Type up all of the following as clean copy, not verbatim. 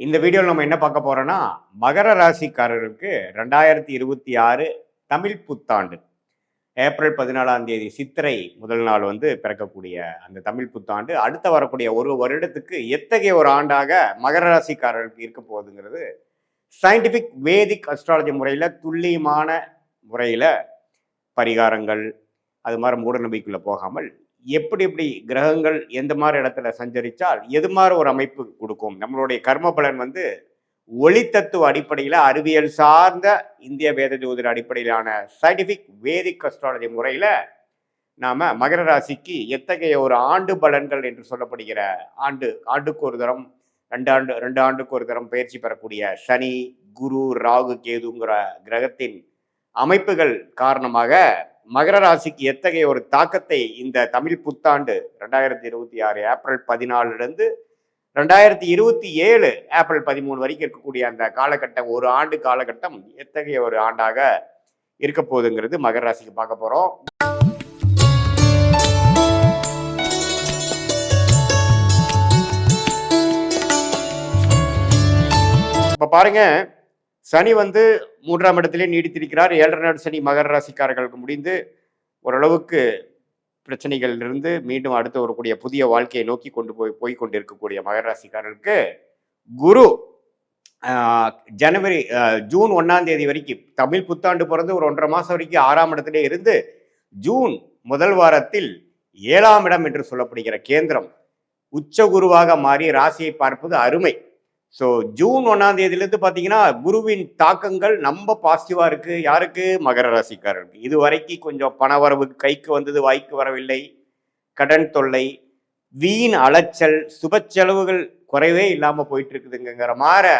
இந்த வீடியோவில் நம்ம என்ன பார்க்க போறோம்னா, மகர ராசிக்காரர்களுக்கு 2026 தமிழ் புத்தாண்டு. ஏப்ரல் 14ஆம் தேதி சித்திரை முதல் நாள் வந்து பிறக்கக்கூடிய அந்த தமிழ் புத்தாண்டு, அடுத்து வரக்கூடிய ஒரு வருடத்துக்கு எத்தகைய ஒரு ஆண்டாக மகர ராசிக்காரர்களுக்கு இருக்க போகுதுங்கிறது, சயின்டிஃபிக் வேதிக் அஸ்ட்ராலஜி முறையில் துல்லியமான முறையில் பரிகாரங்கள், அது மாதிரி மூட நம்பிக்கைக்குள்ள போகாமல் எப்படி எப்படி கிரகங்கள் எந்த மாதிரி இடத்துல சஞ்சரித்தால் எது மாதிரி ஒரு அமைப்பு கொடுக்கும், நம்மளுடைய கர்ம பலன் வந்து ஒளி தத்துவ அடிப்படையில் அறிவியல் சார்ந்த இந்திய வேத ஜோதிட அடிப்படையிலான சயின்டிஃபிக் வேதிக் அஸ்ட்ராலஜி முறையில் நாம் மகர ராசிக்கு எத்தகைய ஒரு ஆண்டு பலன்கள் என்று சொல்லப்படுகிற ஆண்டுக்கு ஒரு தரம், ரெண்டு ஆண்டுக்கு ஒரு தரம் பயிற்சி பெறக்கூடிய சனி, குரு, ராகு, கேதுங்கிற கிரகத்தின் அமைப்புகள் காரணமாக மகர ராசிக்கு எத்தகைய ஒரு தாக்கத்தை இந்த தமிழ் புத்தாண்டு 2026 ஏப்ரல் 14 2027 ஏப்ரல் 13 வரைக்கும் இருக்கக்கூடிய அந்த காலகட்டம், ஒரு ஆண்டு காலகட்டம் எத்தகைய ஒரு ஆண்டாக இருக்க போகுதுங்கிறது மகர ராசிக்கு பார்க்க போறோம். இப்ப பாருங்க, சனி வந்து 3ஆம் இடத்திலே நீடித்திருக்கிறார். 7.5 நாள் சனி மகர ராசிக்காரர்களுக்கு முடிந்து ஓரளவுக்கு பிரச்சனைகளிலிருந்து மீண்டும் அடுத்து வரக்கூடிய புதிய வாழ்க்கையை நோக்கி போய் கொண்டிருக்கக்கூடிய மகர ராசிக்காரர்களுக்கு குரு ஜூன் 1ஆம் தேதி வரைக்கும், தமிழ் புத்தாண்டு பிறந்து ஒரு 1.5 மாசம் வரைக்கும் 6ஆம் இடத்திலே இருந்து ஜூன் முதல் வாரத்தில் 7ஆம் இடம் என்று சொல்லப்படுகிற கேந்திரம் உச்ச குருவாக மாறி ராசியை பார்ப்பது அருமை. ஸோ ஜூன் 1ஆம் தேதியிலேருந்து பார்த்தீங்கன்னா குருவின் தாக்கங்கள் நம்ம பாசிட்டிவாக இருக்குது. யாருக்கு? மகர ராசிக்காரருக்கு. இது வரைக்கும் கொஞ்சம் பணவரவு கைக்கு வந்தது, வாய்க்கு வரவில்லை, கடன் தொல்லை, வீண் அலைச்சல், சுப செலவுகள் குறைவே இல்லாமல் போயிட்டு இருக்குதுங்கிற மாதிரி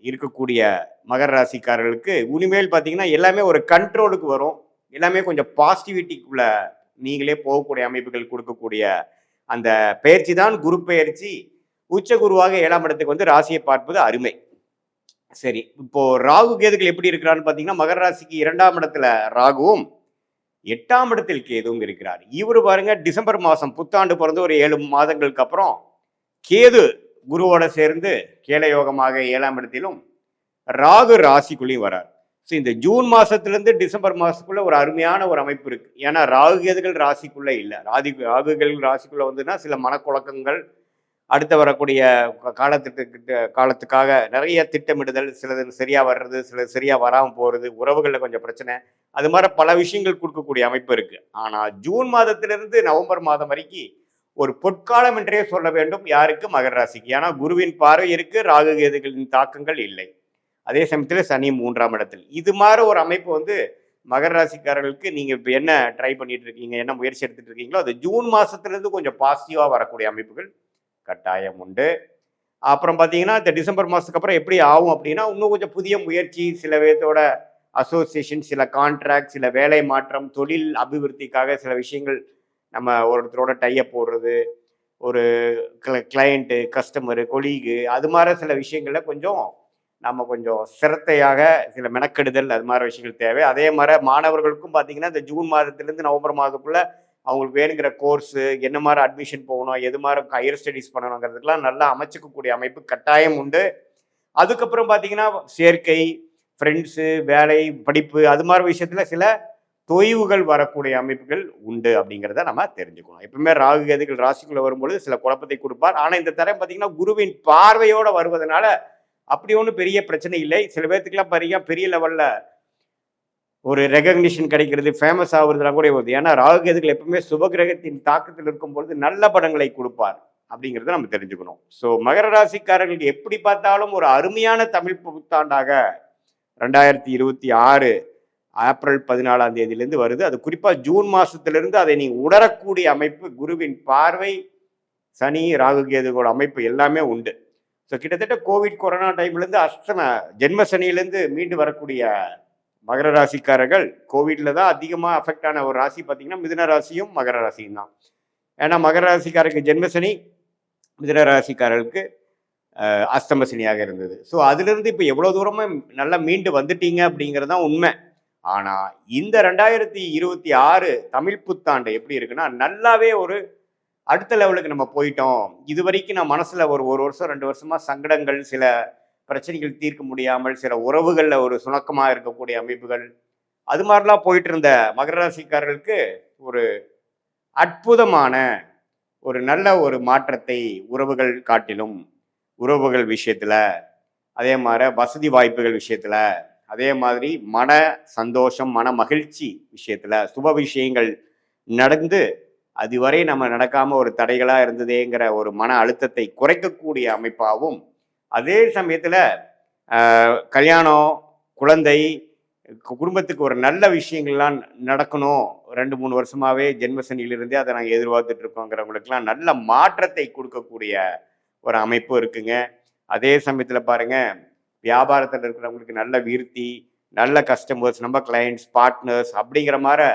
இருக்கக்கூடிய மகர ராசிக்காரர்களுக்கு இனிமேல் பார்த்தீங்கன்னா எல்லாமே ஒரு கண்ட்ரோலுக்கு வரும். எல்லாமே கொஞ்சம் பாசிட்டிவிட்டிக்குள்ள நீங்களே போகக்கூடிய அமைப்புகள் கொடுக்கக்கூடிய அந்த பயிற்சி தான் குரு பயிற்சி. உச்ச குருவாக 7ஆம் இடத்துக்கு வந்து ராசியை பார்ப்பது அருமை. சரி, இப்போ ராகு கேதுகள் எப்படி இருக்கிறான்னு பார்த்தீங்கன்னா, மகர ராசிக்கு 2ஆம் இடத்துல ராகுவும் 8ஆம் இடத்தில் கேதுவும் இருக்கிறார். இவரு பாருங்க, டிசம்பர் மாதம் புத்தாண்டு பிறந்து ஒரு 7 மாதங்களுக்கு அப்புறம் கேது குருவோட சேர்ந்து கேலயோகமாக 7ஆம் இடத்திலும் ராகு ராசிக்குள்ளேயும் வரார். ஸோ இந்த ஜூன் மாதத்துலேருந்து டிசம்பர் மாதத்துக்குள்ள ஒரு அருமையான ஒரு அமைப்பு இருக்கு. ஏன்னா ராகு கேதுகள் ராசிக்குள்ளே இல்லை. ராகுகள் ராசிக்குள்ளே வந்துன்னா சில மனக்குழக்கங்கள், அடுத்து வரக்கூடிய காலத்துக்காக நிறைய திட்டமிடுதல், சிலது சரியா வர்றது, சிலது சரியா வராமல் போகிறது, உறவுகளில் கொஞ்சம் பிரச்சனை, அது மாதிரி பல விஷயங்கள் கொடுக்கக்கூடிய அமைப்பு இருக்கு. ஆனால் ஜூன் மாதத்திலிருந்து நவம்பர் மாதம் வரைக்கும் ஒரு பொற்காலம் என்றே சொல்ல வேண்டும். யாருக்கு? மகர ராசிக்கு. ஏன்னா குருவின் பார்வை இருக்கு, ராகு கேதுகளின் தாக்கங்கள் இல்லை. அதே சமயத்தில் சனி 3ஆம் இடத்தில். இது மாதிரி ஒரு அமைப்பு வந்து மகர ராசிக்காரர்களுக்கு நீங்க இப்போ என்ன ட்ரை பண்ணிட்டு இருக்கீங்க, என்ன முயற்சி எடுத்துட்டு இருக்கீங்களோ அது ஜூன் மாசத்திலிருந்து கொஞ்சம் பாசிட்டிவா வரக்கூடிய அமைப்புகள் கட்டாயம் உண்டு. அப்புறம் பார்த்தீங்கன்னா இந்த டிசம்பர் மாதத்துக்கு அப்புறம் எப்படி ஆகும் அப்படின்னா, இன்னும் கொஞ்சம் புதிய முயற்சி, சில பேர்த்தோட அசோசியேஷன், சில கான்ட்ராக்ட், சில வேலை மாற்றம், தொழில் அபிவிருத்திக்காக சில விஷயங்கள், நம்ம ஒருத்தரோட டையப் போடுறது, ஒரு கிளையண்ட்டு, கஸ்டமரு, கொலீகு, அது மாதிரி சில விஷயங்களில் கொஞ்சம் நம்ம கொஞ்சம் சிரத்தையாக சில மெனக்கெடுதல், அது மாதிரி விஷயங்கள் தேவை. அதே மாதிரி மாணவர்களுக்கும் பார்த்தீங்கன்னா இந்த ஜூன் மாதத்துலேருந்து நவம்பர் மாதத்துக்குள்ள அவங்களுக்கு வேணுங்கிற கோர்ஸு, என்ன மாதிரி அட்மிஷன் போகணும், எது மாதிரி ஹையர் ஸ்டடீஸ் பண்ணணுங்கிறதுக்கெல்லாம் நல்லா அமைச்சிக்கக்கூடிய அமைப்பு கட்டாயம் உண்டு. அதுக்கப்புறம் பார்த்தீங்கன்னா சேர்க்கை, ஃப்ரெண்ட்ஸு, வேலை, படிப்பு, அது மாதிரி விஷயத்தில் சில தொய்வுகள் வரக்கூடிய அமைப்புகள் உண்டு அப்படிங்கிறத நம்ம தெரிஞ்சுக்கணும். எப்பவுமே ராகு கேதுகள் ராசிக்குள்ளே வரும்பொழுது சில குழப்பத்தை கொடுப்பார். ஆனால் இந்த தரம் பார்த்தீங்கன்னா குருவின் பார்வையோடு வருவதனால அப்படி ஒன்றும் பெரிய பிரச்சனை இல்லை. சில பேர்த்துக்கெல்லாம் பாருங்க பெரிய லெவலில் ஒரு ரெகக்னிஷன் கிடைக்கிறது, ஃபேமஸ் ஆகுறதுலாம் கூட வருது. ஏன்னா ராகு கேதுகள் எப்பவுமே சுபகிரகத்தின் தாக்கத்தில் இருக்கும் பொழுது நல்ல படங்களை கொடுப்பார் அப்படிங்கிறத நம்ம தெரிஞ்சுக்கணும். ஸோ மகர ராசிக்காரர்களுக்கு எப்படி பார்த்தாலும் ஒரு அருமையான தமிழ் புத்தாண்டாக 2026 ஏப்ரல் 14ஆம் தேதியிலேருந்து வருது. அது குறிப்பாக ஜூன் மாதத்திலிருந்து அதை நீ உணரக்கூடிய அமைப்பு, குருவின் பார்வை, சனி, ராகு கேதுகளோட அமைப்பு எல்லாமே உண்டு. ஸோ கிட்டத்தட்ட கோவிட் கொரோனா டைம்லேருந்து ஜென்ம சனியிலேருந்து மீண்டு வரக்கூடிய மகர ராசிக்காரர்கள் கோவிட்ல தான் அதிகமாக அஃபெக்ட் ஆன ஒரு ராசி பார்த்தீங்கன்னா மிதுன ராசியும் மகர ராசியும் தான். ஏன்னா மகர ராசிக்காரருக்கு ஜென்மசனி, மிதுன ராசிக்காரர்களுக்கு அஸ்தம சனியாக இருந்தது. ஸோ அதுலேருந்து இப்போ எவ்வளோ தூரமாக நல்லா மீண்டு வந்துட்டீங்க அப்படிங்கிறது தான் உண்மை. ஆனால் இந்த 2026 தமிழ் புத்தாண்டு எப்படி இருக்குன்னா நல்லாவே ஒரு அடுத்த லெவலுக்கு நம்ம போயிட்டோம். இது வரைக்கும் நான் மனசுல ஒரு 1 வருஷம் 2 வருஷமா சங்கடங்கள், சில பிரச்சனைகள் தீர்க்க முடியாமல், சில உறவுகள்ல ஒரு சுணக்கமா இருக்கக்கூடிய அமைப்புகள், அது மாதிரிலாம் போயிட்டு இருந்த மகர ராசிக்காரர்களுக்கு ஒரு அற்புதமான ஒரு நல்ல ஒரு மாற்றத்தை உறவுகள் காட்டிலும், உறவுகள் விஷயத்துல, அதே மாதிரி வசதி வாய்ப்புகள் விஷயத்துல, அதே மாதிரி மன சந்தோஷம், மன மகிழ்ச்சி விஷயத்துல, சுப விஷயங்கள் நடந்து அதுவரை நம்ம நடக்காம ஒரு தடைகளா இருந்ததேங்கிற ஒரு மன அழுத்தத்தை குறைக்கக்கூடிய அமைப்பாகவும், அதே சமயத்துல கல்யாணம், குழந்தை, குடும்பத்துக்கு ஒரு நல்ல விஷயங்கள்லாம் நடக்கணும். 2-3 வருஷமாவே ஜென்மசனியிலிருந்தே அதை நாங்கள் எதிர்பார்த்துட்டு இருக்கோங்கிறவங்களுக்கெல்லாம் நல்ல மாற்றத்தை கொடுக்கக்கூடிய ஒரு அமைப்பு இருக்குங்க. அதே சமயத்துல பாருங்க, வியாபாரத்தில் இருக்கிறவங்களுக்கு நல்ல விருத்தி, நல்ல கஸ்டமர்ஸ், நம்ம கிளையண்ட்ஸ், பார்ட்னர்ஸ் அப்படிங்கிற மாதிரி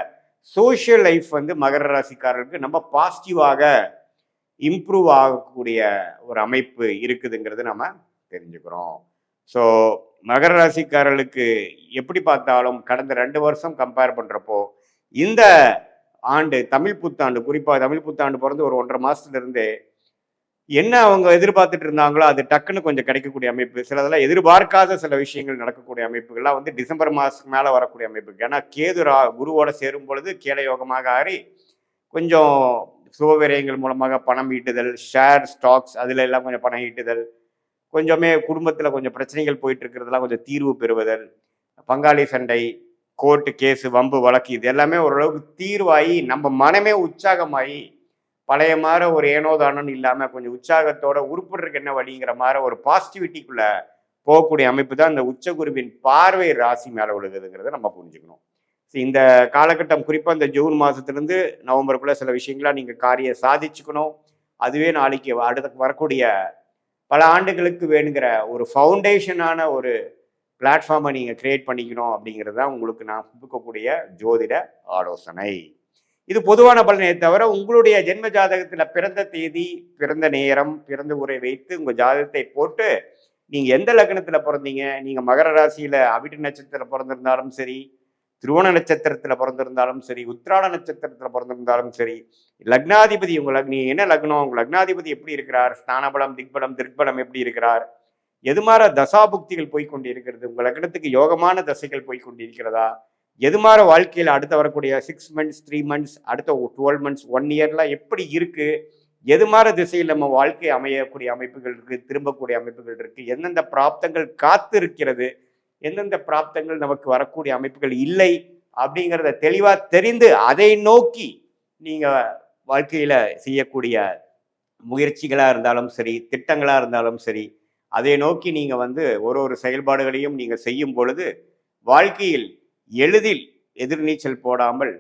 சோஷியல் லைஃப் வந்து மகர ராசிக்காரர்களுக்கு நம்ம பாசிட்டிவாக இம்ப்ரூவ் ஆகக்கூடிய ஒரு அமைப்பு இருக்குதுங்கிறது நம்ம தெரிஞ்சுக்கிறோம். ஸோ மகர ராசிக்காரர்களுக்கு எப்படி பார்த்தாலும் கடந்த 2 வருஷம் கம்பேர் பண்ணுறப்போ இந்த ஆண்டு தமிழ் புத்தாண்டு, குறிப்பாக தமிழ் புத்தாண்டு பிறந்து ஒரு 1.5 மாசத்துல இருந்து என்ன அவங்க எதிர்பார்த்துட்டு இருந்தாங்களோ அது டக்குன்னு கொஞ்சம் கிடைக்கக்கூடிய அமைப்பு, சிலதெல்லாம் எதிர்பார்க்காத சில விஷயங்கள் நடக்கக்கூடிய அமைப்புகள்லாம் வந்து டிசம்பர் மாதத்துக்கு மேலே வரக்கூடிய அமைப்பு. ஏன்னா கேது குருவோட சேரும் பொழுது கேள யோகமாக ஆறி கொஞ்சம் சுபவிரயங்கள் மூலமாக பணம் ஈட்டுதல், ஷேர் ஸ்டாக்ஸ் அதில் எல்லாம் கொஞ்சம் பணம் ஈட்டுதல், கொஞ்சமே குடும்பத்தில் கொஞ்சம் பிரச்சனைகள் போயிட்டு இருக்கிறதெல்லாம் கொஞ்சம் தீர்வு பெறுவதல், பங்காளி சண்டை, கோர்ட்டு கேஸு, வம்பு வழக்கு, இது எல்லாமே ஓரளவுக்கு தீர்வாகி நம்ம மனமே உற்சாகமாகி பழைய மாதிரி ஒரு ஏனோதானன்னு இல்லாமல் கொஞ்சம் உற்சாகத்தோட உருப்படுறதுக்கு என்ன வழிங்கிற மாதிரி ஒரு பாசிட்டிவிட்டிக்குள்ள போகக்கூடிய அமைப்பு தான் இந்த உச்சகுருவின் பார்வை ராசி மேலே விழுகுதுங்கிறத நம்ம புரிஞ்சுக்கணும். இந்த காலகட்டம் குறிப்பாக இந்த ஜூன் மாதத்துலேருந்து நவம்பருக்குள்ள சில விஷயங்களாக நீங்கள் காரியம் சாதிச்சுக்கணும். அதுவே நாளைக்கு அடுத்த வரக்கூடிய பல ஆண்டுகளுக்கு வேணுங்கிற ஒரு ஃபவுண்டேஷனான ஒரு பிளாட்ஃபார்மை நீங்கள் கிரியேட் பண்ணிக்கணும் அப்படிங்கிறது தான் உங்களுக்கு நான் கொடுக்கக்கூடிய ஜோதிட ஆலோசனை. இது பொதுவான பலனே தவிர உங்களுடைய ஜென்ம ஜாதகத்தில் பிறந்த தேதி, பிறந்த நேரம், பிறந்த ஊரை வைத்து உங்கள் ஜாதகத்தை போட்டு நீங்கள் எந்த லக்னத்தில் பிறந்தீங்க, நீங்கள் மகர ராசியில் அவிட்ட நட்சத்திரத்தில் பிறந்திருந்தாலும் சரி, திருவோண நட்சத்திரத்தில் பிறந்திருந்தாலும் சரி, உத்திராட நட்சத்திரத்தில் பிறந்திருந்தாலும் சரி, லக்னாதிபதி நீ என்ன லக்னம், உங்கள் லக்னாதிபதி எப்படி இருக்கிறார், ஸ்தானபலம், திக்பலம், திருப்பலம் எப்படி இருக்கிறார், எது மாதிரி தசாபுக்திகள் போய்கொண்டு இருக்கிறது, உங்கள் லக்னத்துக்கு யோகமான தசைகள் போய்கொண்டு இருக்கிறதா, எது மாதிரி வாழ்க்கையில் அடுத்த வரக்கூடிய 6 months 3 months அடுத்த 12 months 1 yearலாம் எப்படி இருக்கு, எது மாதிரி திசையில் நம்ம வாழ்க்கை அமையக்கூடிய அமைப்புகள் இருக்கு, திரும்பக்கூடிய அமைப்புகள் இருக்கு, எந்தெந்த பிராப்தங்கள் காத்து இருக்கிறது, எந்தெந்த பிராப்தங்கள் நமக்கு வரக்கூடிய அமைப்புகள் இல்லை அப்படிங்கிறத தெளிவா தெரிந்து அதை நோக்கி நீங்க வாழ்க்கையில செய்யக்கூடிய முயற்சிகளா இருந்தாலும் சரி, திட்டங்களா இருந்தாலும் சரி, அதை நோக்கி நீங்க வந்து ஒரு செயல்பாடுகளையும் நீங்க செய்யும் பொழுது வாழ்க்கையில் எளிதில் எதிர்நீச்சல் போடாமல்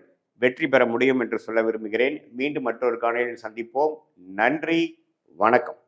வெற்றி பெற முடியும் என்று சொல்ல விரும்புகிறேன். மீண்டும் மற்றொரு காணொளியில் சந்திப்போம். நன்றி, வணக்கம்.